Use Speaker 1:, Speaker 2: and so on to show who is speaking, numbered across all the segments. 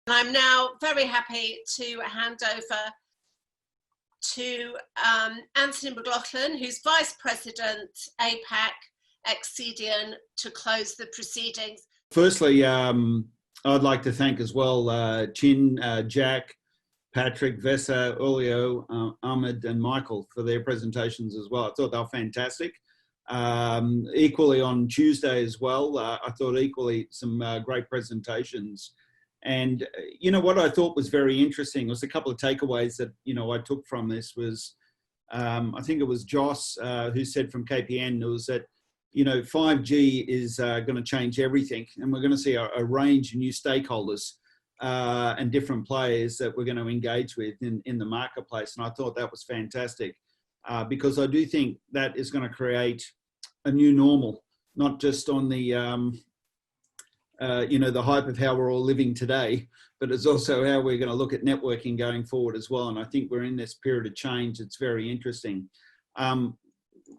Speaker 1: I'm now very happy to hand over to Anthony McLachlan, who's Vice President, APAC, Accedian, to close the proceedings.
Speaker 2: Firstly, I'd like to thank as well Chin, Jack, Patrick, Vesa, Ulio, Ahmed and Michael for their presentations as well. I thought they were fantastic. Equally on Tuesday as well, I thought equally some great presentations. And, you know, what I thought was very interesting was a couple of takeaways that, you know, I took from this was, I think it was Joss who said from KPN, it was that, you know, 5G is going to change everything. And we're going to see a range of new stakeholders and different players that we're going to engage with in the marketplace. And I thought that was fantastic because I do think that is going to create a new normal, not just on the, you know, the hype of how we're all living today, but it's also how we're going to look at networking going forward as well. And I think we're in this period of change. It's very interesting.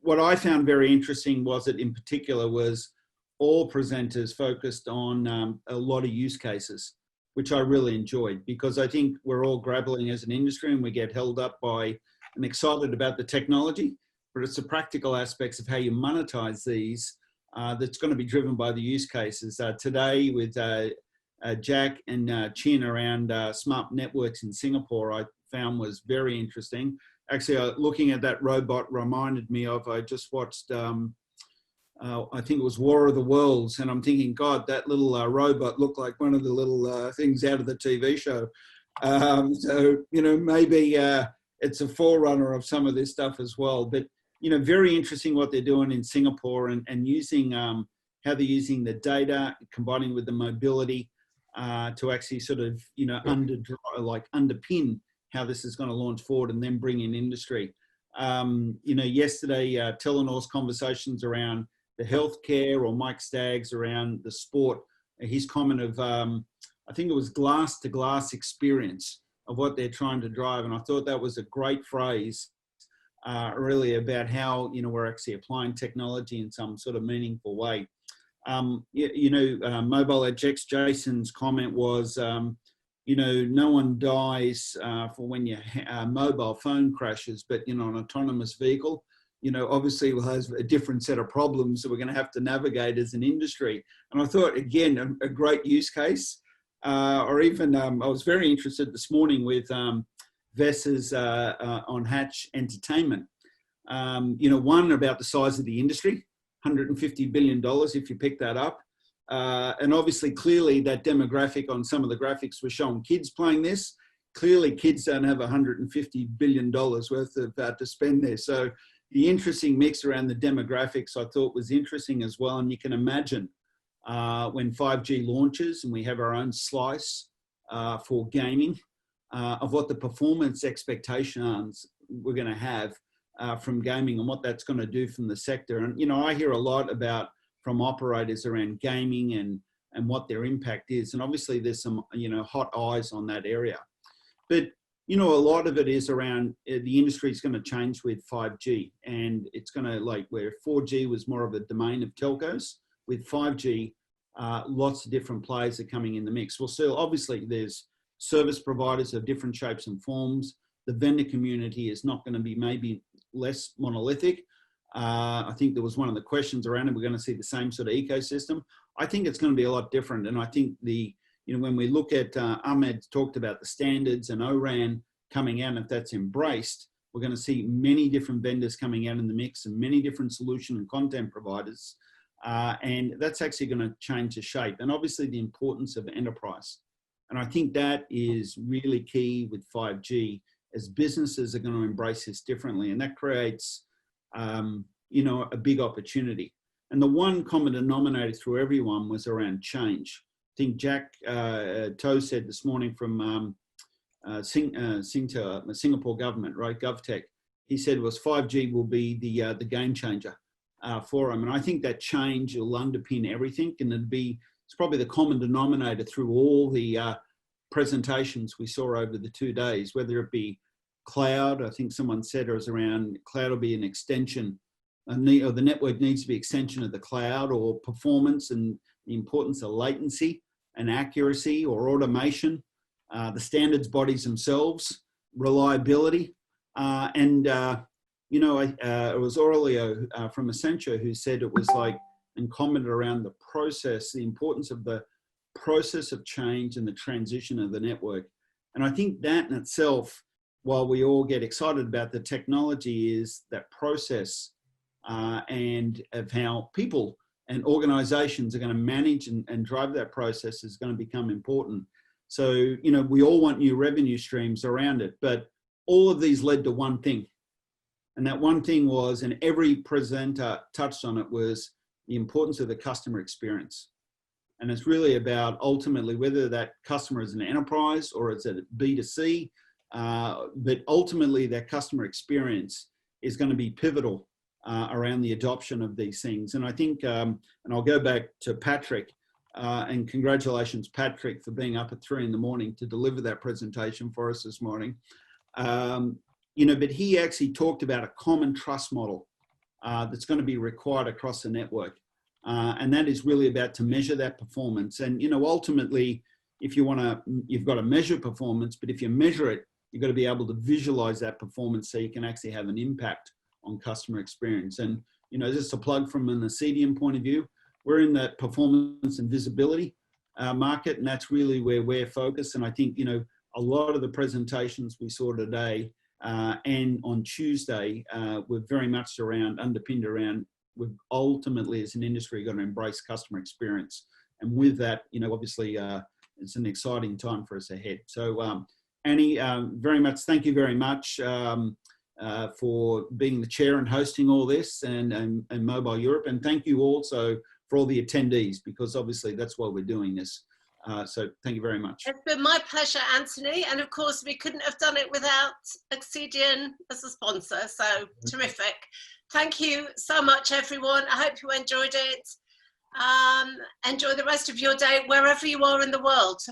Speaker 2: What I found very interesting was that in particular was all presenters focused on a lot of use cases, which I really enjoyed because I think we're all grappling as an industry and we get held up by and excited about the technology, but it's the practical aspects of how you monetize these that's going to be driven by the use cases. Today with Jack and Chin around smart networks in Singapore, I found was very interesting. Actually, looking at that robot reminded me of, I just watched, I think it was War of the Worlds, and I'm thinking, God, that little robot looked like one of the little things out of the TV show. So, you know, maybe it's a forerunner of some of this stuff as well. But you know, very interesting what they're doing in Singapore and using how they're using the data, combining with the mobility to actually sort of, you know, underpin how this is going to launch forward and then bring in industry. You know, yesterday, Telenor's conversations around the healthcare or Mike Stagg's around the sport, his comment of, I think it was glass to glass experience of what they're trying to drive. And I thought that was a great phrase. Really about how, you know, we're actually applying technology in some sort of meaningful way. You know, Mobile Edge X, Jason's comment was, you know, no one dies for when your mobile phone crashes, but, you know, an autonomous vehicle, you know, obviously will have a different set of problems that we're going to have to navigate as an industry. And I thought, again, a great use case. Or even, I was very interested this morning with Vessa's on Hatch Entertainment. You know, one about the size of the industry, $150 billion if you pick that up. And obviously, clearly that demographic on some of the graphics were showing kids playing this. Clearly kids don't have $150 billion worth of to spend there. So the interesting mix around the demographics I thought was interesting as well. And you can imagine when 5G launches and we have our own slice for gaming, of what the performance expectations we're going to have from gaming and what that's going to do from the sector. And, you know, I hear a lot about from operators around gaming and what their impact is. And obviously there's some, you know, hot eyes on that area. But, you know, a lot of it is around the industry is going to change with 5G. And it's going to, like where 4G was more of a domain of telcos, with 5G, lots of different players are coming in the mix. Well, still, obviously there's service providers of different shapes and forms. The vendor community is not going to be maybe less monolithic. I think there was one of the questions around it. We're going to see the same sort of ecosystem. I think it's going to be a lot different. And I think you know, when we look at, Ahmed talked about the standards and ORAN coming out, if that's embraced, we're going to see many different vendors coming out in the mix and many different solution and content providers. And that's actually going to change the shape. And obviously the importance of enterprise. And I think that is really key with 5G as businesses are going to embrace this differently. And that creates, you know, a big opportunity. And the one common denominator through everyone was around change. I think Jack Toe said this morning from Singapore government, right, GovTech, he said was 5G will be the game changer for them. And I think that change will underpin everything, and it's probably the common denominator through all the presentations we saw over the 2 days, whether it be cloud. I think someone said it was around cloud will be an extension, or the network needs to be extension of the cloud, or performance and the importance of latency and accuracy or automation. the standards bodies themselves, reliability, and you know, it was Aurelio from Accenture who said it was like, and commented around the process, the importance of the process of change and the transition of the network. And I think that in itself, while we all get excited about the technology, is that process and of how people and organizations are going to manage and drive that process is going to become important. So, you know, we all want new revenue streams around it, but all of these led to one thing. And that one thing was, and every presenter touched on it, was the importance of the customer experience. And it's really about ultimately whether that customer is an enterprise or it's a B2C, but ultimately that customer experience is going to be pivotal around the adoption of these things. And I think, and I'll go back to Patrick, and congratulations, Patrick, for being up at 3 a.m. to deliver that presentation for us this morning. You know, but he actually talked about a common trust model that's going to be required across the network. And that is really about to measure that performance. And, you know, ultimately, if you want to, you've got to measure performance, but if you measure it, you've got to be able to visualize that performance so you can actually have an impact on customer experience. And, you know, just a plug from an Accedian point of view, we're in that performance and visibility market, and that's really where we're focused. And I think, you know, a lot of the presentations we saw today and on Tuesday were very much underpinned around, we've ultimately as an industry got to embrace customer experience. And with that, you know, obviously it's an exciting time for us ahead. So Annie, very much, thank you very much for being the chair and hosting all this and Mobile Europe. And thank you also for all the attendees, because obviously that's why we're doing this. So thank you very much.
Speaker 1: It's been my pleasure, Anthony. And of course, we couldn't have done it without Accedian as a sponsor. So terrific. Thank you so much, everyone. I hope you enjoyed it. Enjoy the rest of your day, wherever you are in the world.